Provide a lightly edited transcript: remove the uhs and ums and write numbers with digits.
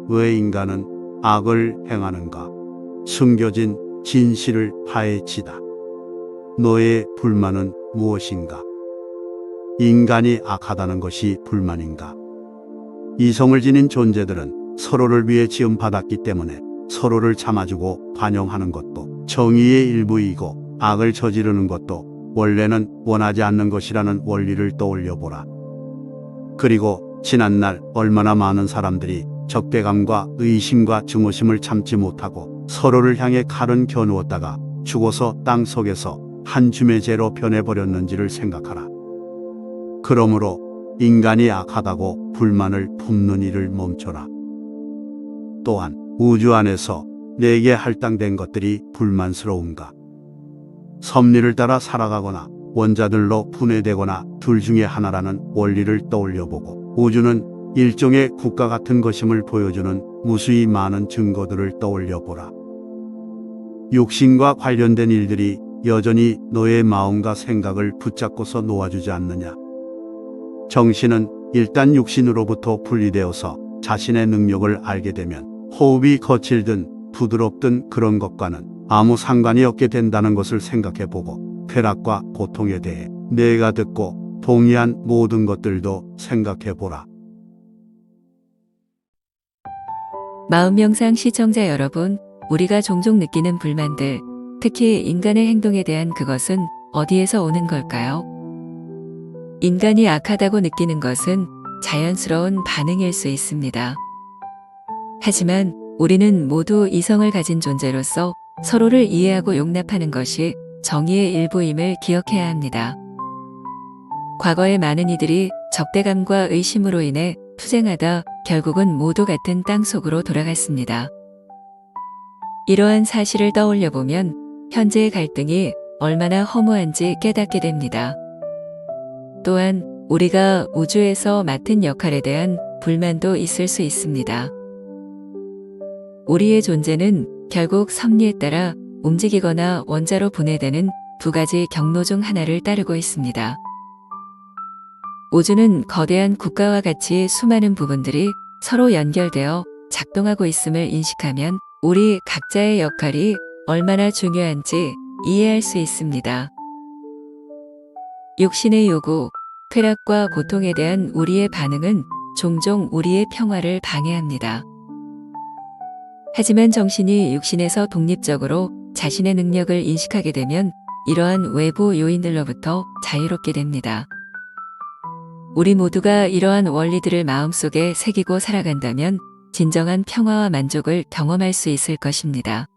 왜 인간은 악을 행하는가? 숨겨진 진실을 파헤치다. 너의 불만은 무엇인가? 인간이 악하다는 것이 불만인가? 이성을 지닌 존재들은 서로를 위해 지음받았기 때문에 서로를 참아주고 반영하는 것도 정의의 일부이고, 악을 저지르는 것도 원래는 원하지 않는 것이라는 원리를 떠올려보라. 그리고 지난날 얼마나 많은 사람들이 적대감과 의심과 증오심을 참지 못하고 서로를 향해 칼은 겨누었다가 죽어서 땅 속에서 한 줌의 재로 변해버렸는지를 생각하라. 그러므로 인간이 악하다고 불만을 품는 일을 멈춰라. 또한 우주 안에서 내게 할당된 것들이 불만스러운가? 섭리를 따라 살아가거나 원자들로 분해되거나 둘 중에 하나라는 원리를 떠올려보고, 우주는 일종의 국가 같은 것임을 보여주는 무수히 많은 증거들을 떠올려보라. 육신과 관련된 일들이 여전히 너의 마음과 생각을 붙잡고서 놓아주지 않느냐? 정신은 일단 육신으로부터 분리되어서 자신의 능력을 알게 되면 호흡이 거칠든 부드럽든 그런 것과는 아무 상관이 없게 된다는 것을 생각해보고, 쾌락과 고통에 대해 내가 듣고 동의한 모든 것들도 생각해보라. 마음명상 시청자 여러분, 우리가 종종 느끼는 불만들, 특히 인간의 행동에 대한 그것은 어디에서 오는 걸까요? 인간이 악하다고 느끼는 것은 자연스러운 반응일 수 있습니다. 하지만 우리는 모두 이성을 가진 존재로서 서로를 이해하고 용납하는 것이 정의의 일부임을 기억해야 합니다. 과거의 많은 이들이 적대감과 의심으로 인해 투쟁하다 결국은 모두 같은 땅 속으로 돌아갔습니다. 이러한 사실을 떠올려 보면 현재의 갈등이 얼마나 허무한지 깨닫게 됩니다. 또한 우리가 우주에서 맡은 역할에 대한 불만도 있을 수 있습니다. 우리의 존재는 결국 섭리에 따라 움직이거나 원자로 분해되는 두 가지 경로 중 하나를 따르고 있습니다. 우주는 거대한 국가와 같이 수많은 부분들이 서로 연결되어 작동하고 있음을 인식하면 우리 각자의 역할이 얼마나 중요한지 이해할 수 있습니다. 육신의 요구, 쾌락과 고통에 대한 우리의 반응은 종종 우리의 평화를 방해합니다. 하지만 정신이 육신에서 독립적으로 자신의 능력을 인식하게 되면 이러한 외부 요인들로부터 자유롭게 됩니다. 우리 모두가 이러한 원리들을 마음속에 새기고 살아간다면 진정한 평화와 만족을 경험할 수 있을 것입니다.